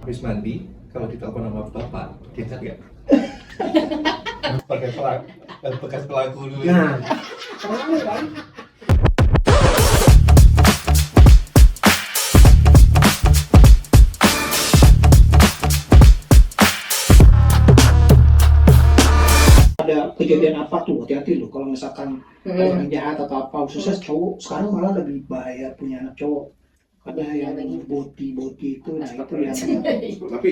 Habis mandi, kalau ditelepon sama bapak, diangkat nggak? Bekas pelaku dulu. Nah, tahu kan? Ada kejadian apa tuh, hati-hati loh kalau misalkan ada orang jahat atau apa, khususnya cowok sekarang malah lebih bahaya punya anak cowok. Ada yang boti itu, nah itu yang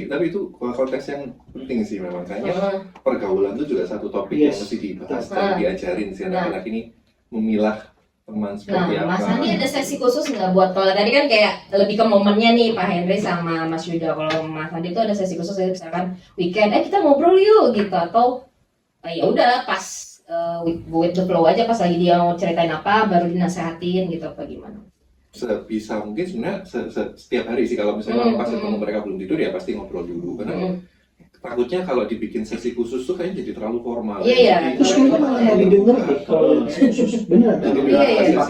Tapi itu konteks yang penting sih memang, kayaknya pergaulan itu juga satu topik yang mesti dibahas dan diajarin sih anak-anak ini memilah teman seperti apa. Mas Andi ada sesi khusus nggak buat, kalau tadi kan kayak lebih ke momennya nih Pak Henry sama Mas Yuda, kalau Mas Andi itu ada sesi khusus misalkan weekend kita ngobrol yuk gitu, atau ya udah pas with the flow aja, pas lagi dia mau ceritain apa baru dinasehatin gitu apa gimana? Sebisa mungkin sebenarnya setiap hari sih, kalau misalnya pas ketemu mereka belum tidur ya pasti ngobrol dulu, karena takutnya kalau dibikin sesi khusus tuh kayaknya jadi terlalu formal. Iya. Terus kita malah mau didengar deh kalau khusus bener. Iya.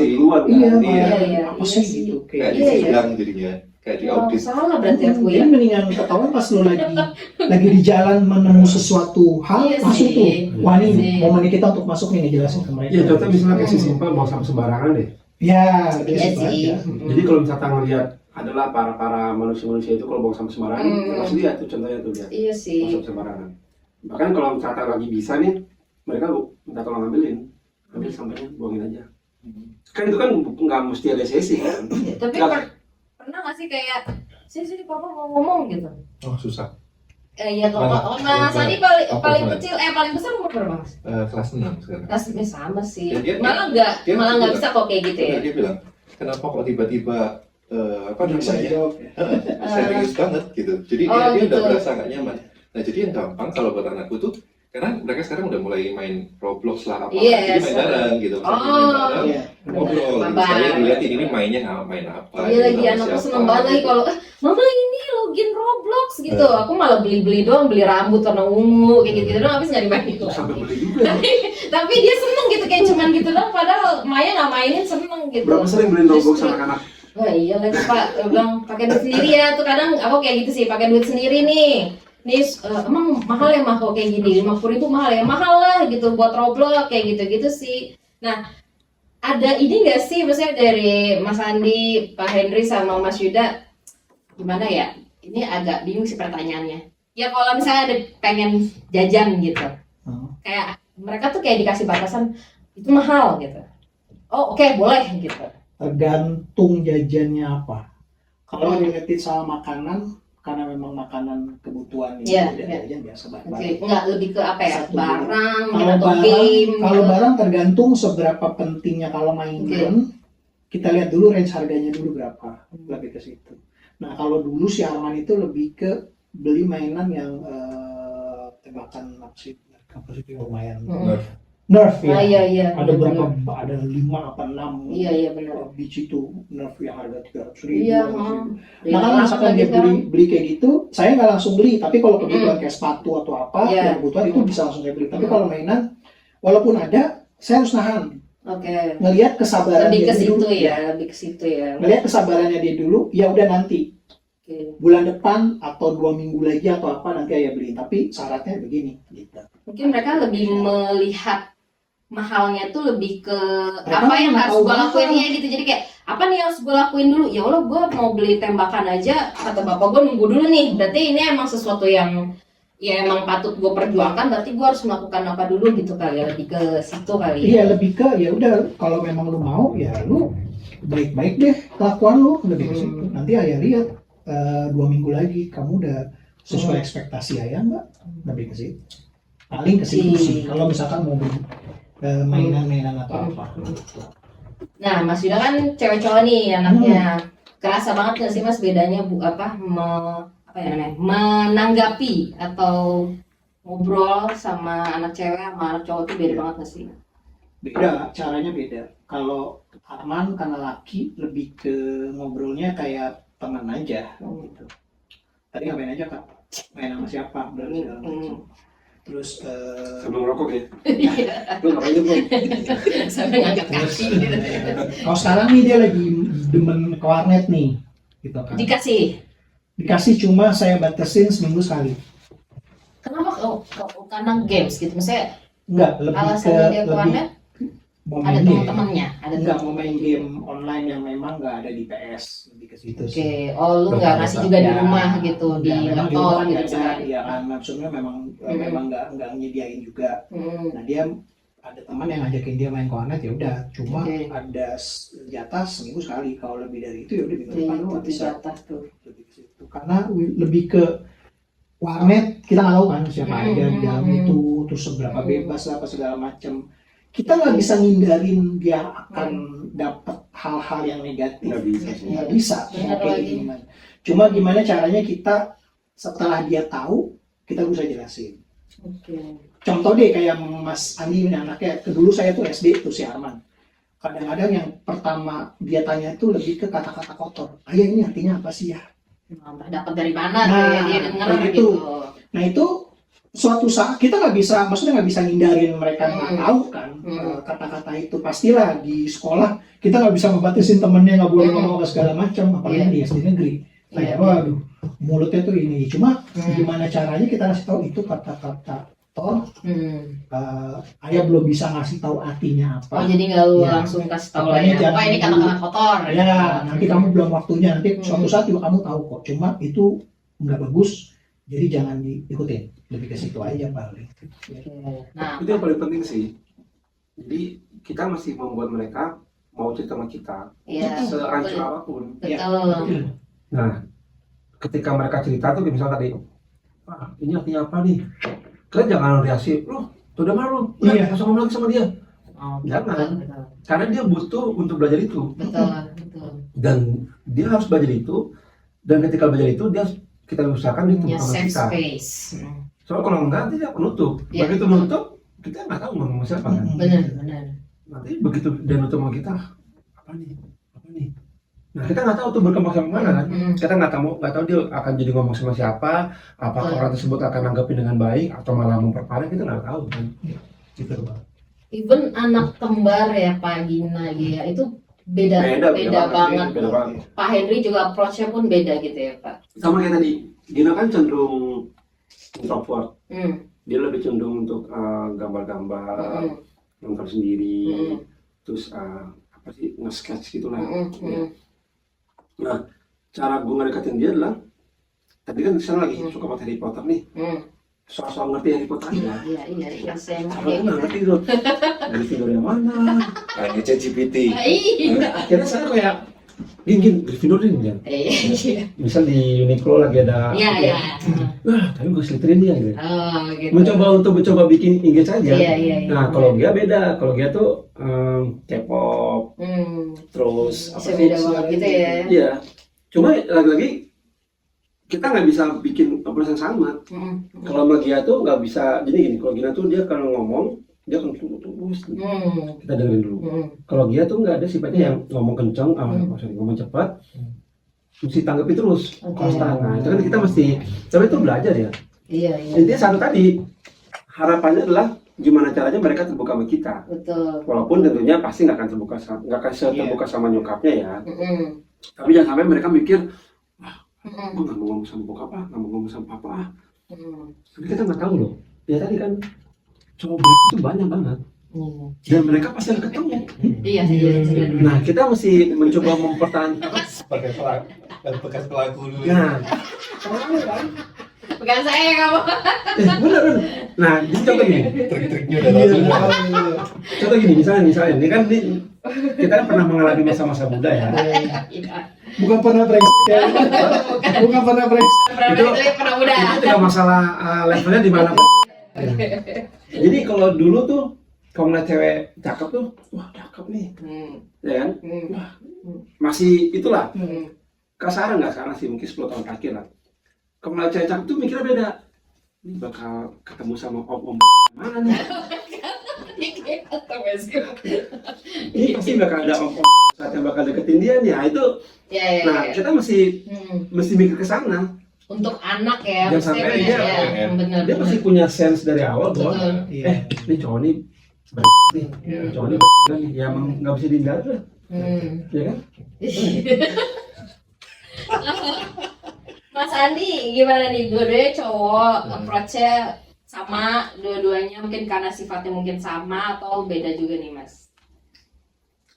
Apa sih gitu kayak disidang jadinya, kayak di audit. Salah berarti aku ya. Jadi mendingan ketahuan pas lo lagi di jalan menemu sesuatu hal, masuk tuh. Wah ini momennya kita untuk masuk nih, jelasin ke mereka. Iya, contoh misalnya kayak simpel mau sama sembarangan deh. Ya, Iya sih. Jadi kalau misalnya ngelihat adalah para manusia itu kalau buang sampah sembarangan, harus lihat tuh contohnya tuh lihat. Iya sih. Buang sampah sembarangan. Bahkan kalau misalnya lagi bisa nih, mereka minta tolong ambil sampahnya, buangin aja. Kan itu kan nggak mesti ada sesi kan. Tapi pernah nggak sih kayak sini papa mau ngomong gitu? Oh susah. Iya kalau Mas Andi paling kecil, paling besar umur berapa Mas? Kelas 6 sekarang. Kelasnya sama sih. Ya, malah nggak bisa kok kayak gitu ya. Dia bilang, kenapa kok tiba-tiba bisa dijawab ya. serius banget gitu. Jadi dia udah berasa nggak nyaman. Nah jadi yang gampang kalau buat anakku tuh, karena mereka sekarang udah mulai main Roblox lah apa, jadi main bareng gitu. Ngobrol. Saya dilihatin ini mainnya main apa. Iya lagi anakku seneng banget lagi kalau mama ini login Roblox gitu. Aku malah beli doang, beli rambut warna ungu kayak gitu doang, habis nggak dimainin lagi. Sampai beli juga. Tapi dia seneng gitu, kayak cuman gitu doang, padahal Maya nggak mainin seneng gitu. Berapa sering beliin Roblox anak-anak? Wah iya lagi Pak, bilang pakai duit sendiri ya. Tuh kadang aku kayak gitu sih, pakai duit sendiri nih. Nih emang mahal ya mah kok kayak gini, 50.000 mahal ya, mahal lah gitu buat Roblox kayak gitu-gitu sih. Nah ada ini nggak sih, maksudnya dari Mas Andi, Pak Henry sama Mas Yuda, gimana ya? Ini agak bingung sih pertanyaannya. Ya kalau misalnya ada pengen jajan gitu, kayak mereka tuh kayak dikasih batasan itu mahal gitu. Oh oke, boleh gitu. Tergantung jajannya apa. Kalau related sama makanan, karena memang makanan kebutuhan ini jajan biasa banget. Enggak lebih ke apa ya? Barang, kalau barang tergantung seberapa pentingnya. Kalau mainan, kita lihat dulu range harganya dulu berapa, lebih ke situ. Nah kalau dulu si Arman itu lebih ke beli mainan yang tembakan apa sih lumayan. Nerf ya. Iya. Ada berapa? Ada 5 apa 6. Iya benar. Biji itu Nerf yang harga 300.000. Iya. Nah kalau misalkan dia beli kayak gitu, saya nggak langsung beli. Tapi kalau kebutuhan kayak sepatu atau apa, yang kebutuhan itu bisa langsung saya beli. Tapi kalau mainan, walaupun ada, saya harus nahan. Ngelihat kesabaran lebih dia ke dulu. Lebih ke situ ya. Ngelihat kesabarannya dia dulu. Ya udah nanti. Bulan depan atau 2 minggu lagi atau apa nanti ayah beli. Tapi syaratnya begini. Gitu. Mungkin mereka lebih melihat mahalnya tuh lebih ke apa yang harus gue lakuin ya gitu. Jadi kayak apa nih yang harus gue lakuin dulu, ya Allah gue mau beli tembakan aja, kata bapak gue nunggu dulu nih, berarti ini emang sesuatu yang ya emang patut gue perjuangkan, berarti gue harus melakukan apa dulu gitu kali ya, lebih ke situ kali. Iya lebih ke ya udah kalau memang lu mau ya lu baik-baik deh kelakuan lu, lebih ke situ. Nanti ayah lihat 2 minggu lagi kamu udah sesuai ekspektasi ayah nggak, lebih ke situ. Paling ke situ sih kalau misalkan mau beli mainan atau apa. Nah Mas Yuda kan cewek cowok nih anaknya, kerasa banget nggak sih Mas bedanya menanggapi atau ngobrol sama anak cewek sama anak cowok itu beda banget nggak sih? Beda, caranya beda. Kalau Arman karena laki lebih ke ngobrolnya kayak teman aja gitu. Tadi ngapain aja Kak? Main sama siapa? terus Sama ngerokok ya. Iya. Lu ngapain tuh belum? Sampai ngangkat kaki gitu. kalau sekarang nih dia lagi demen ke warnet nih, gitu kan. Dikasih cuma saya batasin seminggu sekali. Kenapa? Karena games gitu. Maksudnya Enggak, lebih ke alasannya dia ke warnet mau ada main game. teman-temannya, ada Enggak mau main game online yang memang nggak ada di PS, lebih ke situ Oke, sih. oh lu nggak ngasih juga di rumah gitu, di Ya, memang di laptop rumah gitu nggak ada, misalnya. ya kan maksudnya memang memang nggak nyediain juga. Nah dia ada teman yang ngajakin dia main ke warnet, ya udah, cuma Oke. ada jatah seminggu sekali, kalau lebih dari itu ya udah minggu depan lu Itu nggak bisa. jatah tuh. Lebih ke situ. Karena lebih ke warnet, kita nggak tahu kan siapa aja di dalam itu, terus seberapa bebas lah apa segala macam. Kita nggak bisa ngindarin dia akan dapat hal-hal yang negatif. Nggak bisa sih. Nggak bisa. Benar Mau kayak lagi. gimana. Cuma gimana caranya kita setelah dia tahu, kita bisa jelasin. Oke. Contoh deh kayak Mas Andi ini anaknya, dulu saya tuh SD tuh si Arman. Kadang-kadang yang pertama dia tanya itu lebih ke kata-kata kotor. Ayah ini artinya apa sih ya? Entah dapat dari mana tuh Nah, ya dia denger kayak gitu. Nah itu suatu saat kita nggak bisa, maksudnya nggak bisa ngindarin mereka nggak tahu kan kata-kata itu. Pastilah di sekolah kita nggak bisa ngebatasin temennya nggak boleh ngomong apa segala macam, apalagi di SD negeri. Kayak waduh mulutnya tuh ini. Cuma gimana caranya kita kasih tahu itu kata-kata kotor. Ayah belum bisa ngasih tahu artinya apa. Oh jadi nggak lu Ya. langsung kasih tahu lah Pokoknya ya. jangan Oh ini kata-kata kotor. Ya, nanti kamu belum waktunya, nanti suatu saat juga kamu tahu kok. Cuma itu nggak bagus, jadi jangan diikutin. Lebih ke situ aja paling. Oke. Nah, Itu yang paling penting sih. Jadi kita masih membuat mereka mau cerita sama kita iya. seancur Betul. apapun. Betul. Nah, ketika mereka cerita tuh kayak misal tadi, "Pak, ini artinya apa nih?" Kalian jangan reaksi, "Loh, udah mana lu? Udah, Iya. nggak usah ngomong lagi sama dia." Oh, Jangan. betul. Karena dia butuh untuk belajar itu. Betul. Betul. Dan dia harus belajar itu. Dan ketika belajar itu, dia kita usahakan itu Ya sama safe kita. space. Soalnya kalau enggak, nanti dia penutup. Iya. Begitu menutup, kita nggak tahu ngomong sama siapa kan. Benar, benar. Nanti begitu dia nutup sama kita, apa nih? Nah, kita nggak tahu tuh berkembang sama mana kan. Kita nggak tahu dia akan jadi ngomong sama siapa, apakah Betul. orang tersebut akan nanggapin dengan baik atau malah memperparah, kita nggak tahu kan. Gitu Bang. Even anak kembar ya Pak Gina ya itu beda banget. Beda banget. Pak Henry juga approach-nya pun beda gitu ya Pak. Sama kayak tadi, Gina kan cenderung introvert. Hmm. Dia lebih cenderung untuk gambar-gambar, nonton sendiri, terus apa sih nge-sketch gitulah. Ya. Nah, cara gue ngedeketin dia adalah tadi kan sekarang lagi suka banget Harry Potter nih. Soal ngerti Harry Potter aja. Iya, saya Kalau gue nggak ngerti tuh, Gryffindor yang mana? Kayaknya ChatGPT. Iya. Akhirnya saya kayak gini, Gryffindor ini kan. Iya. Misal di Uniqlo lagi ada. Iya. Nah, tapi gue Slytherin dia gitu. Oh, gitu. Mencoba bikin engage aja. Iya. Nah, kalau dia beda. Kalau dia tuh K-pop, terus Bisa beda banget gitu ya. Iya. Cuma lagi-lagi kita nggak bisa bikin obrolan yang sama. Kalau sama Gia tuh nggak bisa. Jadi gini, kalau Gina tuh dia kalau ngomong dia akan terus. Kita dengerin dulu. Kalau Gia tuh nggak ada sifatnya yang ngomong kencang, maksudnya ngomong cepat. Mesti tanggapi terus. Konstan. Nah, itu kan kita mesti. Tapi itu belajar ya. Iya. Intinya satu tadi. Harapannya adalah gimana caranya mereka terbuka sama kita. Betul. Walaupun tentunya pasti nggak akan terbuka sama nyokapnya ya. Tapi jangan sampai mereka mikir, gue nggak mau ngomong sama bokap nggak mau ngomong sama papa Tapi kita nggak tahu loh. Ya tadi kan cowok itu banyak banget. Dan mereka pasti akan ketemu. Iya. Nah, kita mesti mencoba mempertahankan. Sebagai bekas pelaku dulu. Nah, Bukan saya kamu. bener. Nah, jadi contoh gini. Trik-triknya udah tahu. Contoh gini, misalnya ini kan kita kan pernah mengalami masa-masa muda ya. Bukan pernah brengsek ya. Bukan pernah brengsek. Pernah udah. Itu tidak masalah levelnya di mana. Jadi kalau dulu tuh kalau ngeliat cewek cakep tuh, wah cakep nih, ya kan? Wah, masih itulah. Sekarang nggak sekarang sih, mungkin 10 tahun terakhir lah. Kalau ngeliat cewek cakep tuh mikirnya beda. Ini bakal ketemu sama om mana nih? Ini pasti bakal ada om saat yang bakal deketin dia nih. Nah, itu. Nah, kita mesti mikir ke sana. untuk anak ya, Jangan sampai maksudnya dia- ya, benar. Dia pasti punya sense dari awal bahwa Betul. Iya. ini cowok nih nih, cowok nih nih, ya emang nggak bisa dihindari lah, ya kan? Mas Andi gimana nih, dua-duanya cowok, approach-nya sama, dua-duanya mungkin karena sifatnya mungkin sama atau beda juga nih Mas?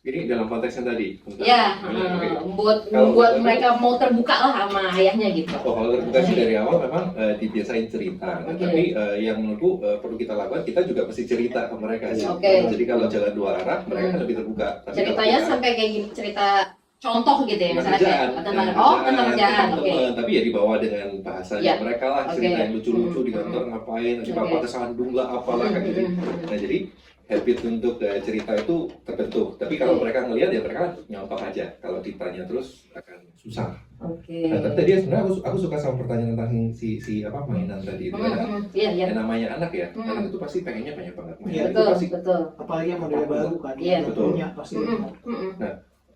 Ini dalam konteks yang tadi. tentang- Ya, Oke. buat mereka mau terbuka lah sama ayahnya gitu. Oh, kalau terbuka sih dari awal memang dibiasain cerita. Nah, Oke. tapi yang menurutku perlu kita lakukan, kita juga mesti cerita ke mereka sih. Oke. Jadi kalau jalan dua arah, mereka kan lebih terbuka. Tapi kalau Ceritanya kita- sampai kayak gini, cerita contoh gitu ya, tentang misalnya kerjaan, kayak tentang kerjaan, oke. teman-teman, tapi ya dibawa dengan bahasanya Ya. mereka lah, Oke. cerita yang lucu-lucu di Hmm. kantor ngapain, nanti Oke. papa kesandung lah, apalah kayak gitu. Nah jadi habit untuk cerita itu terbentuk. Tapi kalau Oke. mereka ngelihat ya mereka nyontoh aja. Kalau ditanya terus akan susah. Oke. Nah, tapi tadi sebenarnya aku suka sama pertanyaan tentang si apa mainan tadi itu. Karena Iya, iya. yang namanya anak ya, Hmm. anak itu pasti pengennya banyak banget. Iya, Itu Betul, pasti betul. Apalagi yang model baru kan, Iya. yang Betul. punya pasti.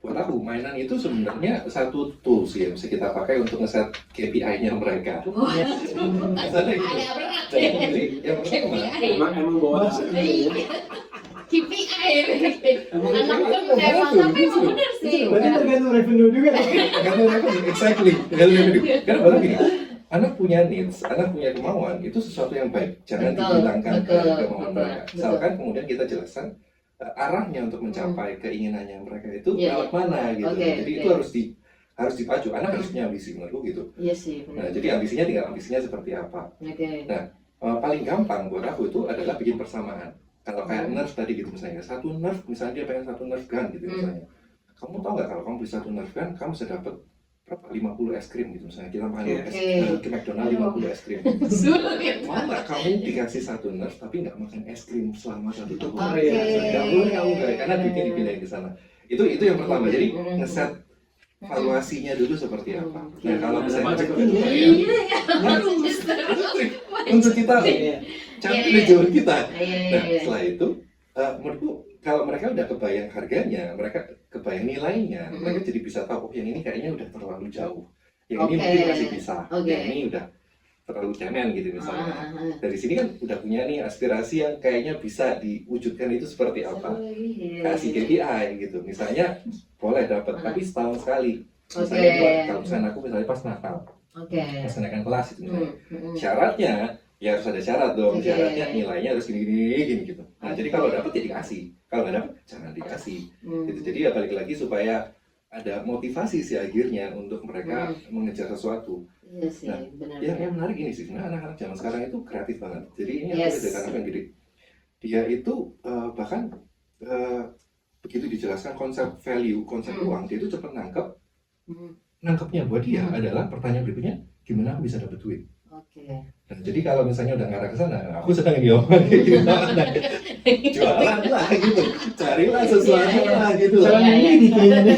buat aku mainan itu sebenarnya satu tools ya bisa kita pakai untuk ngeset KPI-nya mereka. Wah, Misalnya gitu. agak berat Dan ya. jadi yang pertama, KPI. Emang bawa Iya. KPI. Emang Anak itu kan emang tapi emang bener sih. Berarti tergantung revenue juga. tergantung revenue, exactly, tergantung revenue. Karena orang gini, anak punya needs, anak punya kemauan, itu sesuatu yang baik. Jangan Betul, dihilangkan betul, kemauan betul, mereka. betul. Misalkan kemudian kita jelaskan arahnya untuk mencapai keinginannya mereka itu Iya, lewat mana gitu. Oke, Jadi oke. itu harus dipacu. Anak harus punya ambisi menurutku gitu. Iya sih, Nah, benar. jadi ambisinya tinggal ambisinya seperti apa. Oke. Paling gampang buat aku itu adalah bikin persamaan. Kalau kayak Hmm. nerf tadi gitu misalnya, satu nerf misalnya dia pengen satu nerf gun gitu misalnya. Kamu tahu nggak kalau kamu beli satu nerf gun, kamu bisa dapat berapa? 50 es krim gitu misalnya. Kita makan Oke. ke McDonald 50 es krim. Sulit. Mau nggak kamu dikasih satu nerf tapi nggak makan es krim selama 1 tahun? Oke. Nggak boleh kamu nggak, karena duitnya dipindahin ke sana. Itu yang pertama. Jadi ngeset valuasinya dulu seperti apa. Nah kalau misalnya Budget itu Iya, ya, iya. itu trik untuk kita Iya. cantik Iya, di jauh kita. Iya, Nah, iya. setelah itu, menurutku kalau mereka udah kebayang harganya, mereka kebayang nilainya, mereka jadi bisa tahu, oh yang ini kayaknya udah terlalu jauh, yang ini Oke. mungkin masih bisa, Oke. yang ini udah terlalu cemen gitu misalnya. Ah, Dari sini kan udah punya nih aspirasi yang kayaknya bisa diwujudkan itu seperti apa. iya. Kasih KPI gitu, misalnya boleh dapat, tapi setahun sekali. Misalnya Oke. buat, kalau misalnya aku misalnya pas Natal, Oke. pas kenaikan kelas itu misalnya. Hmm. Syaratnya ya harus ada syarat dong. Oke. Syaratnya nilainya harus gini gitu. Nah jadi kalau dapat ya dikasih, kalau nggak dapat jangan dikasih gitu. Jadi ya balik lagi supaya ada motivasi sih akhirnya untuk mereka mengejar sesuatu. Iya sih, Nah, benar. Yang menarik ini sih sebenarnya anak-anak zaman sekarang itu kreatif banget. Jadi ini Yes. aku lihat anak yang gede, dia itu bahkan begitu dijelaskan konsep value, konsep uang, dia itu cepat nangkep. Nangkepnya buat dia adalah pertanyaan berikutnya, gimana aku bisa dapat duit? Oke. Nah, jadi kalau misalnya udah ngarah ke sana, aku sedang dia jualan lah gitu, carilah sesuatu lah gitu. Iya, Jalan iya. ini kayaknya.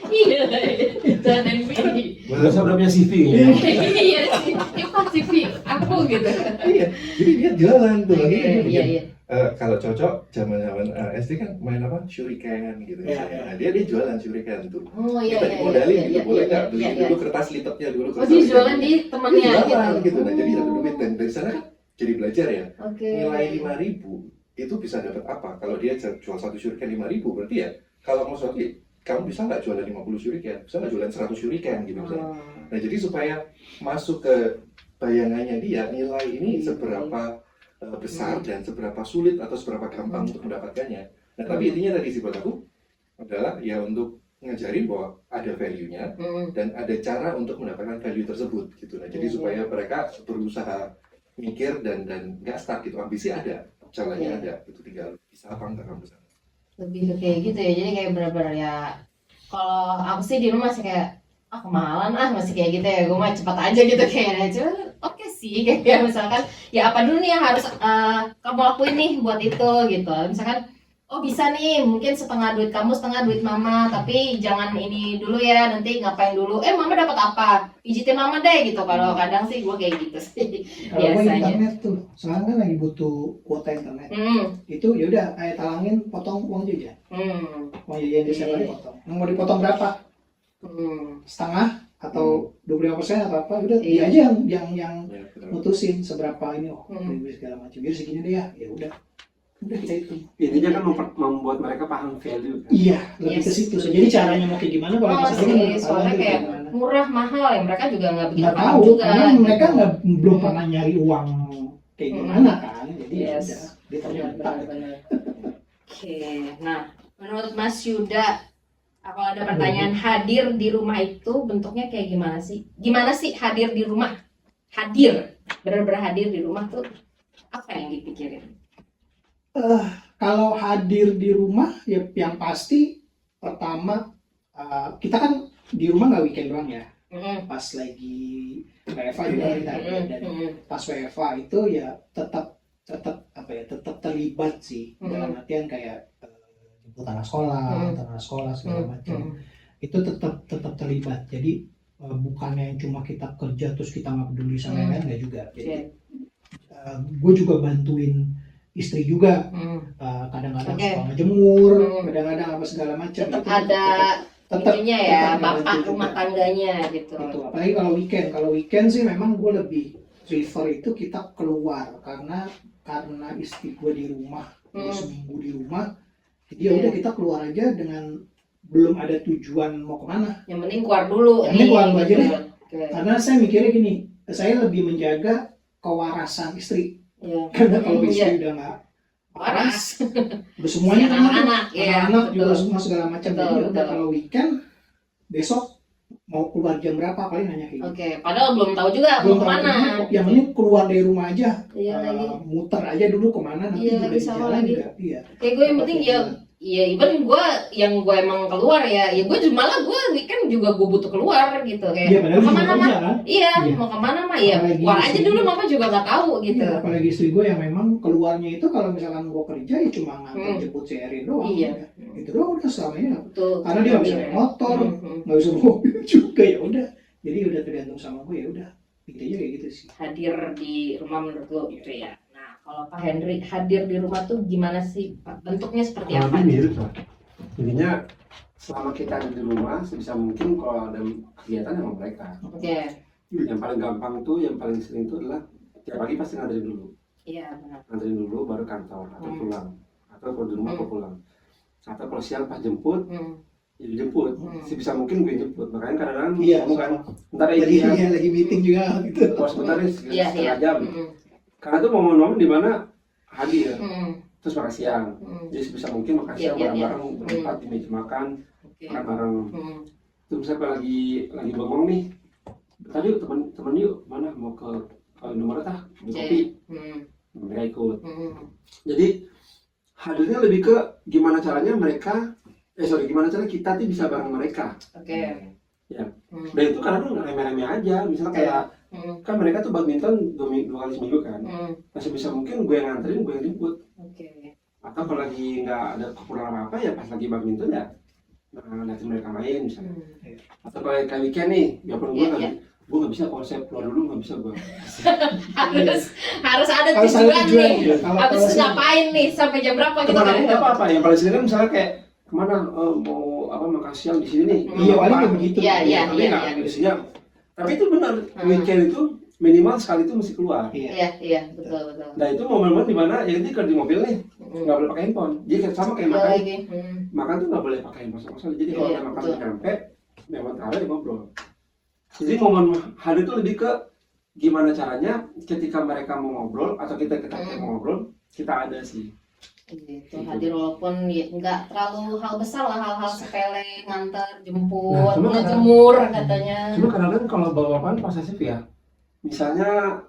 Iya, jangan MBA. Nggak usah udah punya CV ya. Iya sih, itu CV aku gitu. Iya, jadi dia jualan tuh lagi. Iya, iya, iya. Kalau cocok zaman SD kan main apa shuriken gitu. Iya, misalnya. iya. Nah, dia jualan shuriken tuh. Oh iya, Kita iya, dimodalin iya, gitu, iya, boleh iya, nggak beli iya, dulu iya. kertas lipatnya dulu. Oh, kertas dia lipatnya jualan dulu. di Dia temannya jualan gitu. gitu. Nah, jadi dapat duit dan dari sana kan jadi belajar ya. Oke. Nilai 5.000 itu bisa dapat apa? Kalau dia jual satu shuriken 5.000 berarti ya kalau mau sesuatu ya, kamu bisa nggak jualan 50 shuriken? Bisa nggak jualan 100 shuriken gitu misalnya. Oh. Nah jadi supaya masuk ke bayangannya dia nilai ini seberapa besar dan seberapa sulit atau seberapa gampang untuk mendapatkannya. Nah tapi intinya tadi sih buat aku adalah ya untuk ngajarin bahwa ada value-nya dan ada cara untuk mendapatkan value tersebut gitu. Nah jadi supaya mereka berusaha mikir dan nggak stuck gitu. Ambisi ada, caranya ada. Itu tinggal bisa apa enggak kamu sana. Lebih ke kayak gitu ya, jadi kayak benar-benar ya kalau aku sih di rumah masih kayak kemahalan masih kayak gitu ya, gue mah cepat aja gitu kayaknya. Cuma oke sih kayak misalkan ya apa dulu nih yang harus kamu lakuin nih buat itu gitu. Misalkan oh bisa nih mungkin setengah duit kamu setengah duit mama, tapi jangan ini dulu ya, nanti ngapain dulu, mama dapat apa, pijitin mama deh gitu. Kalau kadang sih gue kayak gitu sih Kalau gue biasanya. internet tuh, sekarang kan lagi butuh kuota internet. Itu yaudah, ayo talangin potong uang jajan. Uang jajan di setiap hari potong. Mau dipotong berapa? Setengah atau 25% atau apa, udah dia aja yang Ya, betul. mutusin seberapa ini, segala macam, jadi segini deh ya udah kita itu. Intinya kan membuat mereka paham value kan. Iya, lebih ke situ. Jadi caranya mau kayak gimana kalau misalnya soalnya kayak murah mahal ya mereka juga nggak begitu nggak paham tahu juga. karena mereka belum pernah nyari uang kayak gimana kan, jadi ya udah dia ternyata. Benar-benar. Oke, nah menurut Mas Yuda, kalau ada pertanyaan hadir di rumah itu bentuknya kayak gimana sih? Gimana sih hadir di rumah? Hadir, benar-benar hadir di rumah tuh apa yang dipikirin? Kalau hadir di rumah ya yang pasti pertama kita kan di rumah nggak weekend doang ya. Pas lagi WFA juga kita dan pas WFA itu ya tetap terlibat sih dalam artian kayak jemput anak sekolah segala macam. Itu tetap terlibat. Jadi bukannya cuma kita kerja terus kita nggak peduli sama yang lain, nggak juga. Jadi gue juga bantuin istri juga, kadang-kadang suka ngejemur, kadang-kadang apa segala macam. Tetap ada itunya ya, bapak rumah tangganya gitu. Apalagi kalau weekend sih memang gue lebih prefer itu kita keluar karena istri gue di rumah, seminggu di rumah, jadi ya udah kita keluar aja dengan belum ada tujuan mau kemana. Yang penting keluar dulu. Yang penting keluar aja deh. Karena saya mikirnya gini, saya lebih menjaga kewarasan istri. Karena kalau istri udah nggak waras, udah semuanya anak-anak juga semua segala macam. Jadi udah kalau weekend besok mau keluar jam berapa paling nanya kayak gitu. Padahal belum tahu juga mau kemana. Yang penting keluar dari rumah aja, muter aja dulu kemana, nanti juga di jalan juga. Kayak gue yang penting ya even gue yang gue emang keluar ya gue malah gue weekend juga gue butuh keluar gitu kayak mau kemana mah kan? Mau kemana mah ya keluar aja dulu, mama juga nggak tahu gitu. Apalagi istri gue yang memang keluarnya itu kalau misalkan gue kerja ya cuma nganter jemput si Erin doang. Itu doang udah selama ini. Karena dia nggak bisa naik motor, nggak bisa mobil juga, ya udah. Jadi udah tergantung sama gue, ya udah. Intinya kayak gitu sih. Hadir di rumah menurut lo gitu ya. Kalau Pak Henry hadir di rumah tuh gimana sih Pak? Bentuknya seperti apa? Mirip lah. Intinya selama kita ada di rumah sebisa mungkin kalau ada kegiatan sama mereka. Yang paling gampang tuh, yang paling sering tuh adalah tiap pagi pasti nganterin dulu. Iya benar. Nganterin dulu baru kantor atau pulang. Atau kalau di rumah kok pulang. Atau kalau siang pas jemput, ya dijemput. Sebisa mungkin gue jemput. Makanya kadang-kadang kamu kan ntar lagi meeting juga gitu. Kalau sebentar nih setengah jam. Karena itu momen-momen dimana hadir, terus makan siang, jadi sebisa mungkin makan siang bareng-bareng berempat di meja makan bareng. Terus misalnya lagi bengong nih, tadi temen yuk mana mau ke nomor tah di kopi, mereka ikut. Jadi hadirnya lebih ke gimana caranya gimana caranya kita tuh bisa bareng mereka. Ya, dan itu karena tuh remeh-remeh aja, misalnya kayak kan mereka tuh badminton 2 kali seminggu kan, masih bisa mungkin gue yang nganterin, gue yang jemput. Atau kalau lagi nggak ada kekurangan apa ya pas lagi badminton ya, liatin mereka main misalnya. Atau kalau kayak weekend nih, ya pun gue nggak bisa konsep keluar dulu, nggak bisa gue. harus ada tujuan nih. Habis ngapain nih sampai jam berapa gitu kan? Nggak apa-apa, yang paling sering misalnya kayak kemana mau makan siang di sini nih. Iya paling begitu. Iya. Tapi itu benar, weekend itu minimal sekali itu mesti keluar. Iya, betul. Nah itu momen-momen dimana ya ini kalau di mobil nih nggak boleh pakai handphone. Jadi sama kayak makan. Makan tuh nggak boleh pakai handphone sama sekali. Jadi kalau udah makan sampai memang ada ngobrol. Jadi momen hadir itu lebih ke gimana caranya ketika mereka mau ngobrol atau kita mau ngobrol, kita ada sih. Gitu, hadir walaupun ya nggak terlalu hal besar lah, hal-hal sepele, nganter, jemput, ngejemur katanya. Cuma kadang-kadang kalau bawa-bawaan posesif ya, misalnya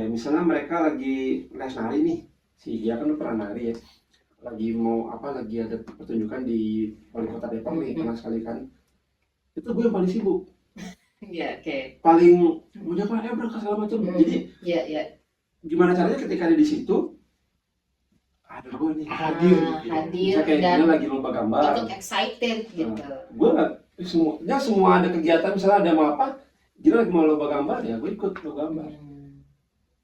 misalnya mereka lagi les nari nih, dia kan pernah nari ya, lagi ada pertunjukan di wali kota Depok nih, pernah sekali kan, itu gue yang paling sibuk. Paling udah berangkat segala macam. Jadi gimana caranya ketika ada di situ ada gue nih hadir kayak dia lagi lomba gambar, ikut excited gitu. Gue nggak semua ada kegiatan, misalnya ada mau apa, Gina lagi mau lomba gambar ya gue ikut lomba gambar.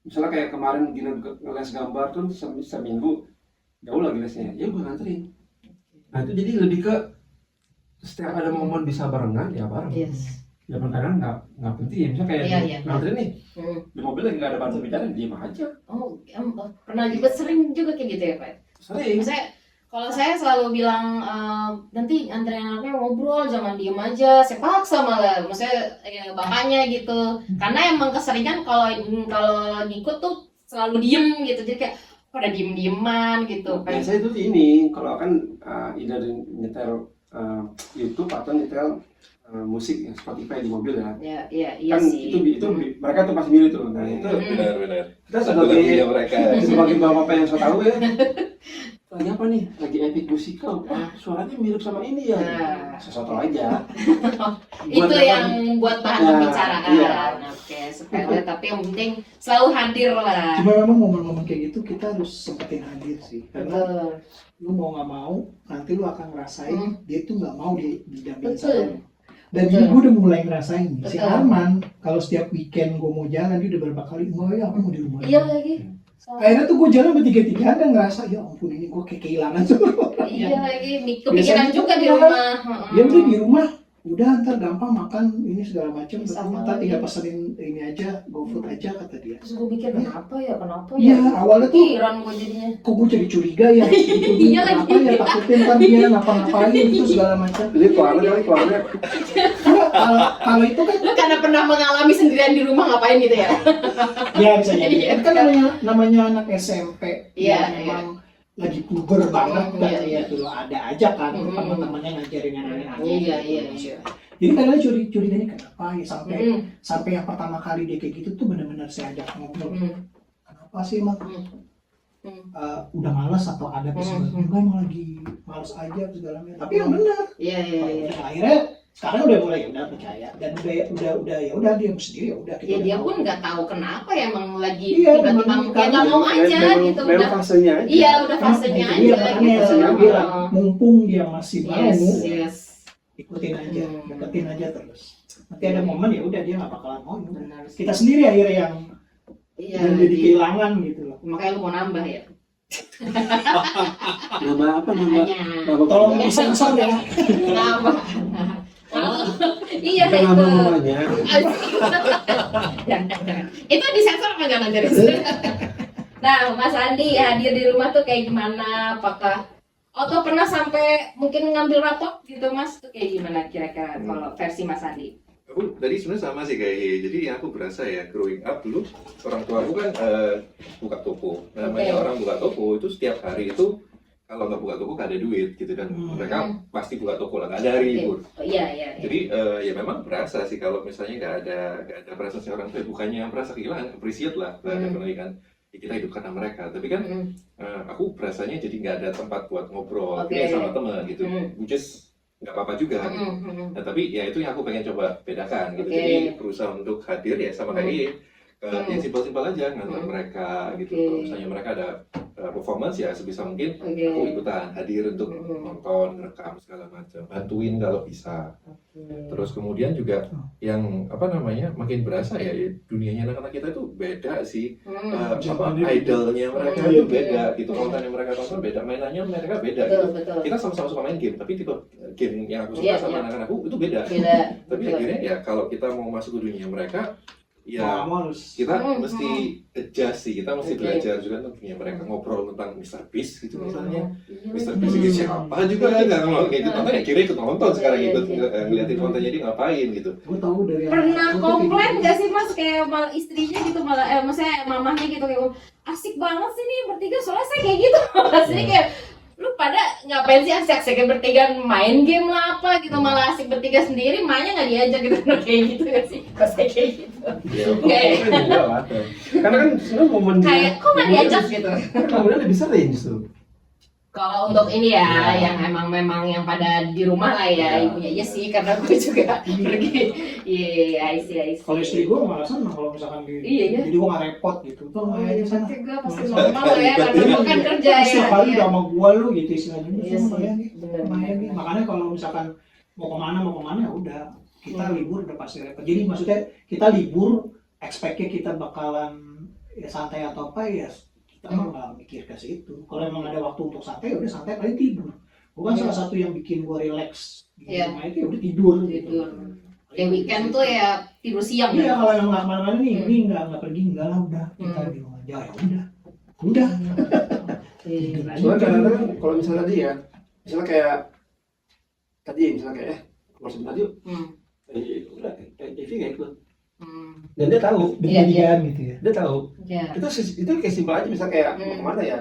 Misalnya kayak kemarin Gina ngeles gambar tuh seminggu jauh lagi lesnya, ya gue nganterin. Nah itu jadi lebih ke setiap ada momen bisa barengan ya bareng. Zaman kadang nggak penting ya, misalnya kayak Iya. ngantri nih Hmm. di mobil lagi nggak ada bahan bicara, diam aja. Oh, pernah juga sering juga kayak gitu ya Pak? Sering. Misalnya kalau saya selalu bilang nanti antrian anaknya ngobrol, jangan diem aja. Saya paksa malah, maksudnya ya, bapaknya gitu. Karena emang keseringan kalau ngikut tuh selalu diem gitu, jadi kayak pada diem-dieman gitu. Biasanya itu ini kalau kan either nyetel YouTube atau nyetel musik yang Spotify di mobil ya. Iya Kan sih. itu mereka tuh pasti milih tuh. Nah itu Benar. kita Satu sebagai lagunya mereka. sebagai bapak yang so tahu ya. Lagi apa nih? Lagi epic musikal. Suaranya mirip sama ini ya. Nah. Sesuatu aja. Itu yang buat bahan Ya, pembicaraan. iya. Oke, sepele tapi yang penting selalu hadir lah. Cuma memang momen-momen kayak gitu kita harus sempetin hadir sih, karena Betul. lu mau nggak mau nanti lu akan ngerasain dia tuh nggak mau didampingin Betul. sama lu. Dan Betul. ini gue udah mulai ngerasain nih, si Betul. Arman kalau setiap weekend gue mau jalan dia udah berapa kali mau ya aku mau di rumah. Iya lagi. Akhirnya tuh gue jalan bertiga-tiga dan ngerasa ya ampun ini gue kayak kehilangan semua orang. Iya lagi. Kepikiran Biasanya juga di iya. rumah. Dia udah di rumah, udah ntar gampang makan ini segala macam, Sama ntar tinggal lagi. pesenin ini aja, GoFood aja kata dia. Terus gue mikir kenapa ya? Iya awalnya tuh Pikiran gue jadinya. kok gue jadi curiga ya gitu. Iya Kenapa lagi. ya takutnya ntar dia ngapa-ngapain itu segala macam. Jadi keluarnya Karena kalau itu kan Lu karena pernah mengalami sendirian di rumah ngapain gitu ya? ya bisa jadi. Iya. Kan namanya anak SMP Iya, yang memang lagi puber banget kan Iya. gitu loh. Ada aja kan Mm. teman-temannya ngajarin aneh-aneh. Iya. Jadi kadang curiganya kenapa ya sampai Hmm. sampai yang pertama kali dia kayak gitu tuh benar-benar saya ajak ngobrol. Hmm. Kenapa sih emang udah malas atau ada kesempatan? Enggak emang lagi malas aja segala macam. Tapi yang benar. Iya. Akhirnya sekarang udah mulai udah percaya dan udah dia sendiri udah kita. Ya udah dia tahu. pun nggak tahu kenapa ya emang lagi Iya, tiba-tiba memang ya nggak mau aja gitu Memang udah. fasenya aja. Iya udah fasenya Nah, aja iya, makanya gitu. saya bilang mumpung dia masih mau Yes. ikutin aja, Hmm. deketin aja terus. Nanti ada momen ya udah dia nggak bakalan mau. Ya udah. Benar sih. Kita sendiri akhirnya yang Iya. jadi kehilangan gitu loh. Makanya lu mau nambah ya. Nama apa nama? Hanya Nama Tolong benda. disensor ya. nambah. Iya Bukan itu. nama mamanya. Jangan. Itu disensor apa jangan Riz? Nah, Mas Andi hadir di rumah tuh kayak gimana? Apakah atau pernah sampai mungkin ngambil rapot gitu Mas? Tuh kayak gimana kira-kira kalau versi Mas Andi? Aku tadi sebenarnya sama sih kayak Ye. Jadi yang aku berasa ya growing up dulu orang tua aku kan buka toko. Namanya Oke. orang buka toko itu setiap hari itu kalau nggak buka toko nggak ada duit gitu dan mereka pasti buka toko lah nggak ada hari libur. Oh, iya. Jadi ya memang berasa sih kalau misalnya nggak ada presence orang tua bukannya merasa kehilangan, appreciate lah definitely kan. Ya, kita hidup karena mereka. Tapi kan aku berasanya jadi nggak ada tempat buat ngobrol Oke. sama teman gitu, which is nggak apa-apa juga. Gitu. Nah, tapi ya itu yang aku pengen coba bedakan gitu. Oke. Jadi berusaha untuk hadir ya sama kayak Ye. Yang simpel-simpel aja ngantar mereka gitu. Oke. Kalau misalnya mereka ada performance ya sebisa mungkin Oke. aku ikutan hadir untuk nonton, rekam segala macam, bantuin kalau bisa. Terus kemudian juga yang apa namanya makin berasa ya dunianya anak-anak kita itu beda sih. Idolnya mereka itu beda gitu, konten yang mereka tonton beda, mainannya mereka beda gitu. Betul. Kita sama-sama suka main game, tapi tipe game yang aku suka sama anak-anakku itu beda. Beda. Tapi akhirnya ya kalau kita mau masuk ke dunia mereka, ya harus. kita mesti adjust sih, kita mesti Oke. belajar juga tentunya mereka ngobrol tentang Mr. Beast gitu misalnya. Iya, Mr. lagi. Beast itu siapa juga nggak kalau ikut nonton ya kira ikut nonton sekarang ikut ngeliatin kontennya dia ngapain gitu. Gue tahu dari Pernah anak gua tuh komplain kayak gitu. nggak sih Mas kayak malah istrinya gitu malah maksudnya mamahnya gitu kayak asik banget sih nih bertiga soalnya saya kayak gitu maksudnya kayak lu pada ngapain sih asik-asik bertiga main game lah apa gitu malah asik bertiga sendiri mainnya nggak diajak gitu kayak gitu nggak sih pas kayak gitu Ya, Kayak- Kan juga lah. Karena kan sebenarnya momen kayak kok nggak diajak gitu Kemudian lebih sering justru. kalau untuk ini ya Ya. yang memang yang pada di rumah lah ya Ya. ibunya iya sih karena gue juga pergi iya I see Kalau istri gue malah senang kalau misalkan di, Iya, iya. jadi gue nggak repot gitu. Tuh main aja sana. berarti gue pasti normal lah ya karena gue kan kerja ya Setiap hari Iya. udah sama gue lu gitu istilahnya. Iya Sama sih, ya nih, bener, main nih. bener. Makanya kalau misalkan mau kemana ya udah kita libur udah pasti repot. Jadi maksudnya kita libur, expect-nya kita bakalan ya santai atau apa ya kita mah nggak mikir ke situ. Kalau emang ada waktu untuk santai, udah santai paling tidur. Bukan salah satu yang bikin gue relax di Iya. rumah itu ya udah tidur. Gitu. Tidur. Kayak weekend tuh ya tidur siang. Iya, kalau yang nggak mana-mana nih, ini nggak pergi, enggak lah, udah kita di rumah aja, ya udah. Tidur aja. Soalnya kadang-kadang kalau misalnya tadi ya, misalnya kayak tadi misalnya kayak keluar sebentar yuk, udah Evi nggak ikut. Dan dia tahu, Berjadian gitu ya. dia tahu. Iya. Itu kayak simpel aja, misalnya kayak mau kemana ya,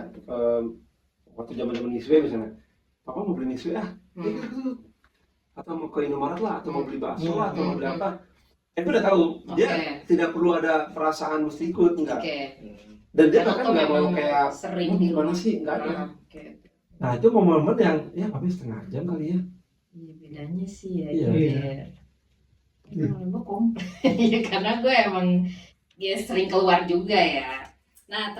waktu zaman Niswe misalnya, papa mau beli Niswe atau mau ke Indomaret lah, atau mau beli bakso lah, atau mau beli apa. Itu udah tahu, dia tidak perlu ada perasaan mesti ikut, enggak. Dan dia bahkan nggak mau kayak sering di mana rumah. sih, nggak ada. Nah itu momen-momen yang ya papi setengah jam kali ya. Iya, bedanya sih ya. Iya. Kalau gue komplain karena gue emang ya sering keluar juga ya. Nah,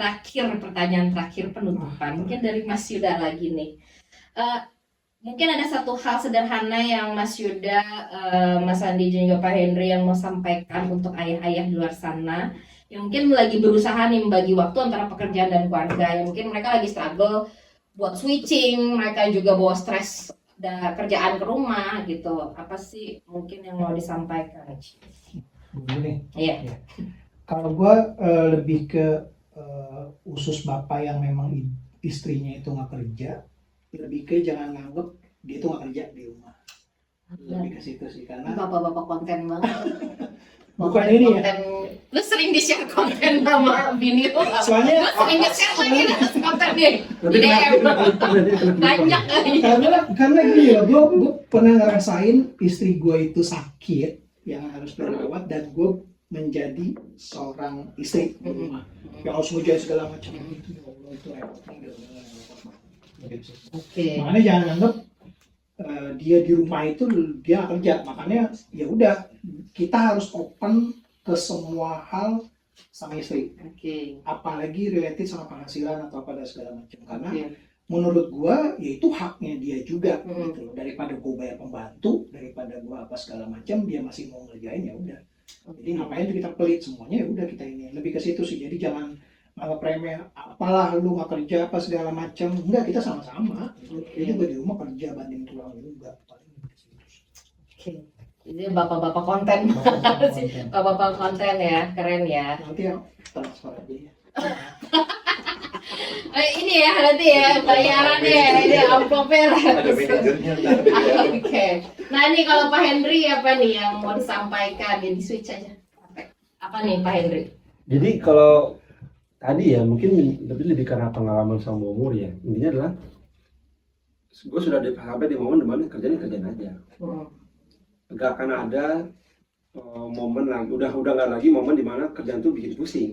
pertanyaan terakhir penutupan mungkin dari Mas Yuda lagi nih. Mungkin ada satu hal sederhana yang Mas Yuda, Mas Andi dan juga Pak Henry yang mau sampaikan untuk ayah-ayah di luar sana yang mungkin lagi berusaha nih membagi waktu antara pekerjaan dan keluarga. Yang mungkin mereka lagi struggle buat switching, mereka juga bawa stres kerjaan ke rumah gitu. Apa sih mungkin yang mau disampaikan? Begini. Iya. Kalau gue lebih ke usus bapak yang memang istrinya itu nggak kerja, lebih ke jangan nganggep dia itu nggak kerja di rumah. Lebih ke situ sih, karena Bapak-bapak konten banget. bukan ini ya. Lu sering di-share konten sama bini lu. Soalnya Lu sering nge-share lagi konten nih. Di DM. Banyak kali. karena gini ya, gue pernah ngerasain istri gue itu sakit yang harus dirawat, dan gue menjadi seorang istri di rumah yang harus ngujain segala macam itu. Ya Allah, itu repot. Makanya jangan anggap dia di rumah itu dia nggak kerja. Makanya ya udah, kita harus open ke semua hal sama istri. Apalagi related sama penghasilan atau pada segala macam. Karena menurut gua ya itu haknya dia juga gitu loh. Daripada gua bayar pembantu, daripada gua apa segala macam, dia masih mau ngerjain, ya udah. Jadi ngapain tuh kita pelit, semuanya ya udah kita ini. Lebih ke situ sih. Jadi jangan anggap remeh, apalah lu nggak kerja apa segala macam. Enggak, kita sama-sama. Jadi gua di rumah kerja banding tulang juga. Ini bapak-bapak konten. Bapak-bapak konten ya, keren ya. Nanti yang transfer aja ya. Ini ya nanti ya bayarannya, ini amplopnya. Ada manajernya ntar. Oke. Nah ini kalau Pak Henry apa nih yang mau disampaikan? Ya di switch aja. Apa nih Pak Henry? Jadi kalau tadi ya mungkin lebih karena pengalaman sama umur ya. Intinya adalah gue sudah sampai di momen dimana kerjaan aja. Gak akan ada momen lagi, udah nggak lagi momen dimana kerjaan tuh bikin pusing.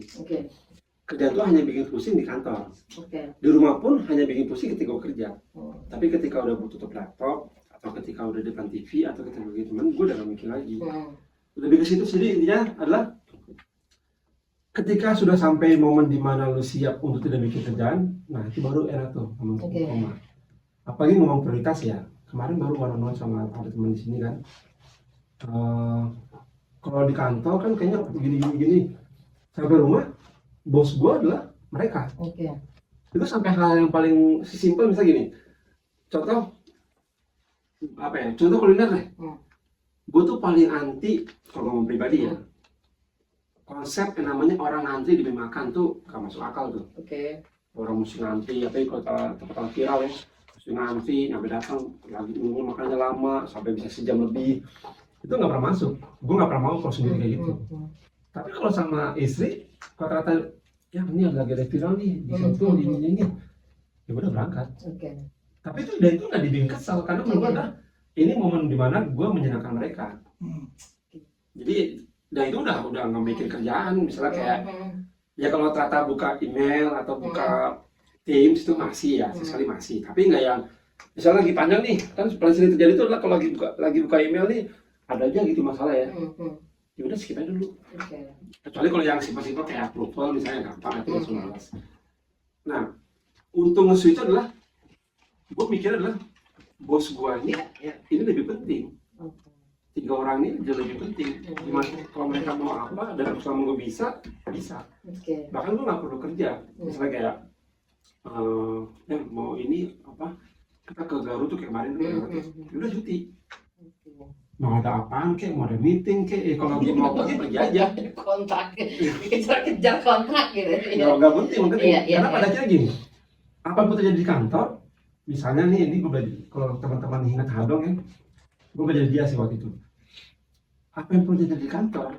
Kerjaan tuh hanya bikin pusing di kantor. Di rumah pun hanya bikin pusing ketika gue kerja. Tapi ketika udah tutup laptop atau ketika udah depan TV atau ketika begitu teman, gue udah gak mikir lagi. Lebih ke situ. Jadi intinya adalah ketika sudah sampai momen dimana lu siap untuk tidak bikin kerjaan, nah itu baru enak tuh ngomong. Apalagi ngomong prioritas ya. Kemarin baru one-on-one sama ada teman di sini kan. Kalau di kantor kan kayaknya gini. Sampai rumah, bos gue adalah mereka. Itu sampai hal yang paling simpel misalnya gini. Contoh kuliner deh. Gue tuh paling anti, kalau ngomong pribadi ya, konsep yang namanya orang ngantri demi makan tuh gak masuk akal tuh. Orang mesti ngantri, tapi kalau tempat viral ya, mesti ngantri, sampai datang lagi nunggu makannya lama sampai bisa sejam lebih. Itu nggak pernah masuk. Gue nggak pernah mau kalau sendiri kayak gitu. Tapi kalau sama istri, kata-kata ya ini lagi ada viral nih di situ ini, ya udah berangkat. Tapi itu nggak dibikin kesal karena menurut gue ini momen dimana gue menyenangkan mereka. Jadi itu udah nggak mikir kerjaan, misalnya kayak ya kalau ternyata buka email atau buka Teams itu masih ya, sekali masih. Tapi nggak yang misalnya lagi panjang nih, kan paling sering terjadi itu adalah kalau lagi buka email nih ada aja gitu masalah ya. Ya udah skip aja dulu. Kecuali kalau yang simpel-simpel kayak approval misalnya gampang itu langsung balas. Nah, untuk nge-switch adalah gue mikir adalah bos gue ini lebih penting. 3 orang ini jauh lebih penting. Gimana kalau mereka mau apa dan selama gue bisa. Bahkan gue nggak perlu kerja. Misalnya kayak mau ini apa, kita ke Garut tuh kayak kemarin tuh udah cuti. mau ada apaan kek, mau ada meeting kek, kalau dia mau pergi aja. Kontrak, dikejar-kejar kontrak gitu. Nggak penting, Iya, karena iya. pada akhirnya gini, apapun terjadi di kantor, misalnya nih, ini gue belajar, kalau teman-teman ingat Hadong ya, gue belajar dia sih waktu itu. Apa yang perlu terjadi di kantor,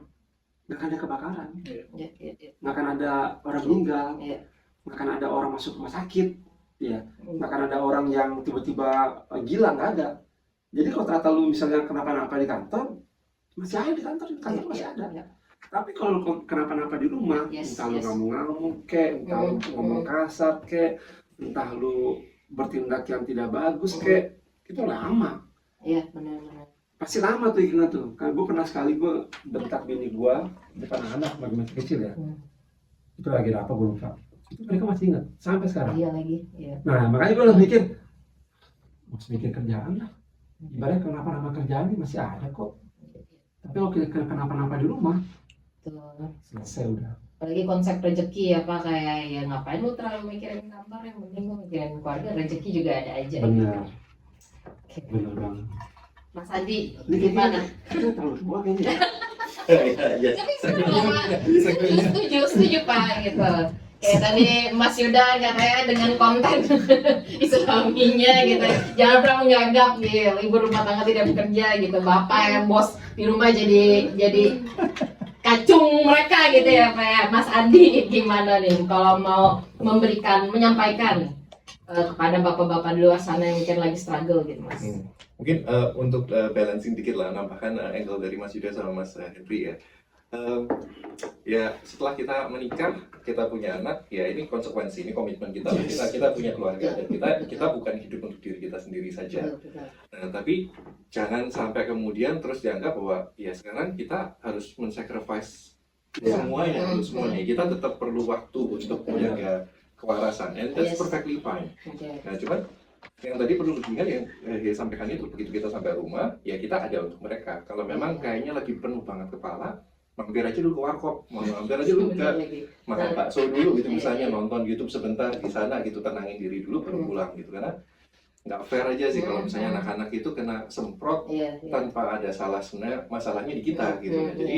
nggak akan ada kebakaran, Iya, iya. nggak akan ada orang meninggal, Iya. nggak akan ada orang masuk rumah sakit, ya, nggak akan ada orang yang tiba-tiba gila, nggak ada. Jadi kalau ternyata lu misalnya kenapa-napa di kantor, masih ada di kantor masih ada. Iya. Tapi kalau kenapa-napa di rumah, Yes, entah lu yes. ngamuk-ngamuk kek, entah lu ngomong kasar kek, entah lu bertindak yang tidak bagus kek, itu lama. Iya, benar-benar. Pasti lama tuh ikhlas tuh. Kan gue pernah sekali gue bentak bini gue depan anak lagi masih kecil ya. Itu lagi apa gue lupa. Itu mereka masih ingat sampai sekarang. Iya lagi. Iya. Nah makanya gue udah mikir, harus mikir kerjaan lah. Ibaratnya kenapa-napa kerjaan ini masih ada kok. Tapi kalau kenapa-napa di rumah, Betul. selesai udah. Apalagi konsep rezeki apa kayak ya ngapain lu terlalu mikirin kantor, yang penting lu mikirin keluarga, rezeki juga ada aja. Benar, Oke. benar banget. Mas Adi, Ini gimana? Kita terlalu tua kayaknya. Iya. Tapi setuju Pak gitu. Kayak tadi Mas Yuda katanya dengan konten islaminya gitu, jangan pernah menganggap gitu ibu rumah tangga tidak bekerja gitu, bapak yang bos di rumah jadi kacung mereka gitu ya Pak ya. Mas Adi gimana nih kalau mau menyampaikan kepada bapak-bapak di luar sana yang mungkin lagi struggle gitu Mas? Mungkin untuk balancing dikit lah, nambahkan angle dari Mas Yuda sama Mas Henry ya. Ya setelah kita menikah, kita punya anak, ya ini konsekuensi, ini komitmen kita. Kita punya keluarga dan kita bukan hidup untuk diri kita sendiri saja. Nah, tapi jangan sampai kemudian terus dianggap bahwa ya sekarang kita harus men-sacrifice semuanya. Kita tetap perlu waktu untuk menjaga kewarasan, and that's perfectly fine. Nah cuman yang tadi perlu diingat yang sampaikan itu, begitu kita sampai rumah, ya kita ada untuk mereka. Kalau memang kayaknya lagi penuh banget kepala, mampir aja dulu ke warkop, mampir aja dulu ke makan bakso dulu gitu misalnya, nonton YouTube sebentar di sana gitu, tenangin diri dulu baru pulang gitu, karena nggak fair aja sih kalau misalnya anak-anak itu kena semprot tanpa ada salah, sebenarnya masalahnya di kita gitu. Jadi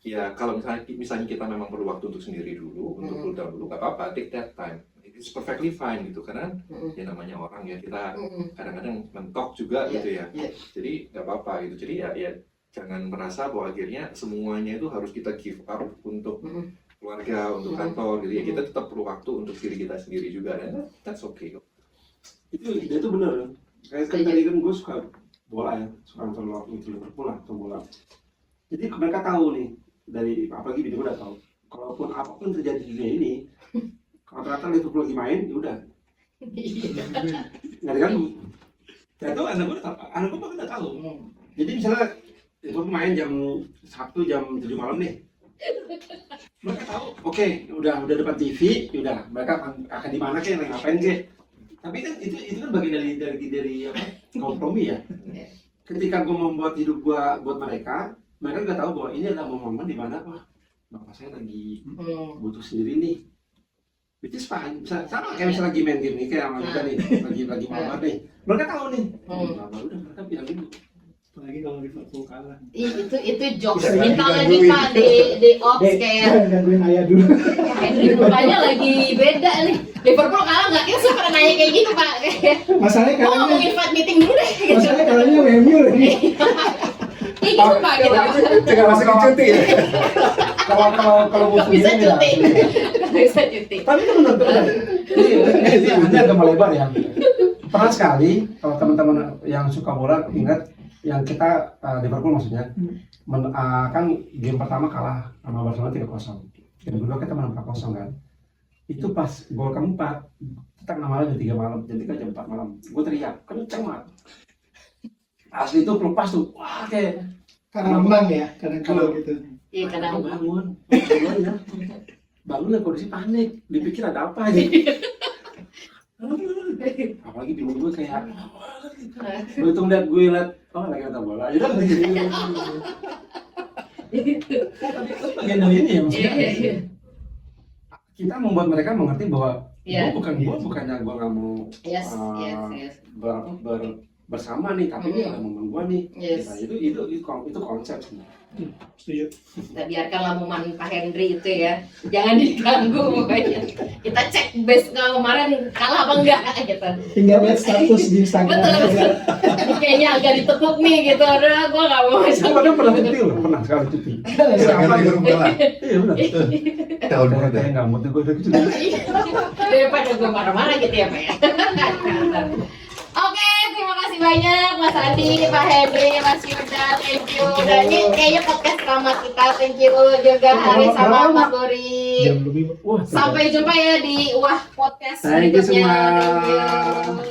ya kalau misalnya kita memang perlu waktu untuk sendiri dulu, untuk cool down dulu, nggak apa-apa, take that time, it's perfectly fine gitu, karena ya namanya orang ya, kita kadang-kadang mentok juga gitu ya, jadi nggak apa-apa gitu. Jadi ya jangan merasa bahwa akhirnya semuanya itu harus kita give up untuk keluarga, untuk kantor gitu ya. Kita tetap perlu waktu untuk diri kita sendiri juga, dan that's okay kok. Itu benar. Kayak tadi kan gue suka bola ya, suka nonton waktu itu Liverpool lah, nonton bola. Jadi mereka tahu nih, dari apalagi bini gue udah tahu, kalaupun apapun terjadi di dunia ini, kalau ternyata Liverpool lagi main, ya udah nggak diganggu. Ya itu anak gue bahkan udah tahu. Jadi misalnya Liverpool main jam Sabtu jam 7 malam nih, mereka tahu, oke, udah depan TV, udah mereka akan di mana kek, ngapain kek. Tapi kan itu kan bagian dari apa, kompromi ya. Ketika gue membuat hidup gue buat mereka juga tahu bahwa ini adalah momen di mana bapak saya lagi butuh sendiri nih. Which is fine. Sama kayak misalnya lagi main game nih, kayak sama kita nih, lagi mabar nih. Mereka tahu nih. Udah mereka bilang gitu. Apalagi kalau Liverpool kalah. Itu jokes minta lagi Pak di ops kayak Jangan gangguin ayah dulu. Henry mukanya lagi beda nih. Liverpool kalah nggak, kita suka nanya kayak gitu Pak. Masalahnya Mau kalahnya, ngomongin invite meeting dulu deh. masalahnya kalahnya MU lagi. Kayak gitu Pak gitu. Jangan masih cuti ya. Kalau Nggak musuhnya bisa ini ya. cuti. Nggak bisa cuti. Tapi itu benar. Ini agak melebar ya. Pernah sekali kalau teman-teman yang suka bola ingat yang kita Liverpool maksudnya kan game pertama kalah sama Barcelona 3-0. Game kedua kita menang 4-0 kan. Itu pas gol keempat kita kena malam jam 3 malam, jadi kan jam 4 malam. Gue teriak kenceng banget. Asli itu lepas tuh. Wah kayak Karena menang ya, kadang kalau gitu. Iya kadang bangun ya. Bangun lah kondisi panik, dipikir ada apa aja. Apalagi bini gue kayak gue itu lihat oh lagi nonton bola ya kan gitu. Bagian dari ini ya maksudnya kita membuat mereka mengerti bahwa gue bukannya gue nggak mau bersama nih, tapi ini adalah momen gua nih. Yes. Gitu. Itu konsep sebenarnya. Setuju. Kita biarkanlah momen Pak Henry itu ya, jangan diganggu pokoknya. Kita cek base kemarin kalah apa enggak gitu. Tinggal lihat status di Instagram. Betul. Kayaknya agak ditekuk nih gitu. Aduh, gua nggak mau. Aku padahal pernah cuti loh, pernah sekali cuti. Gara-gara baru kalah. Iya benar. Tahun berapa? Kayak nggak mau tuh gue udah cuti. Daripada gue marah-marah gitu ya Pak ya. Oke, terima kasih banyak Mas Andi, Pak Henry, Mas Yuda, thank you. Dan ini kayaknya podcast pertama kita, thank you juga Hari sama Mas Dori. Jam lebih. Wah, Sampai jumpa ya di Wah Podcast Thank you berikutnya. semua. Thank you.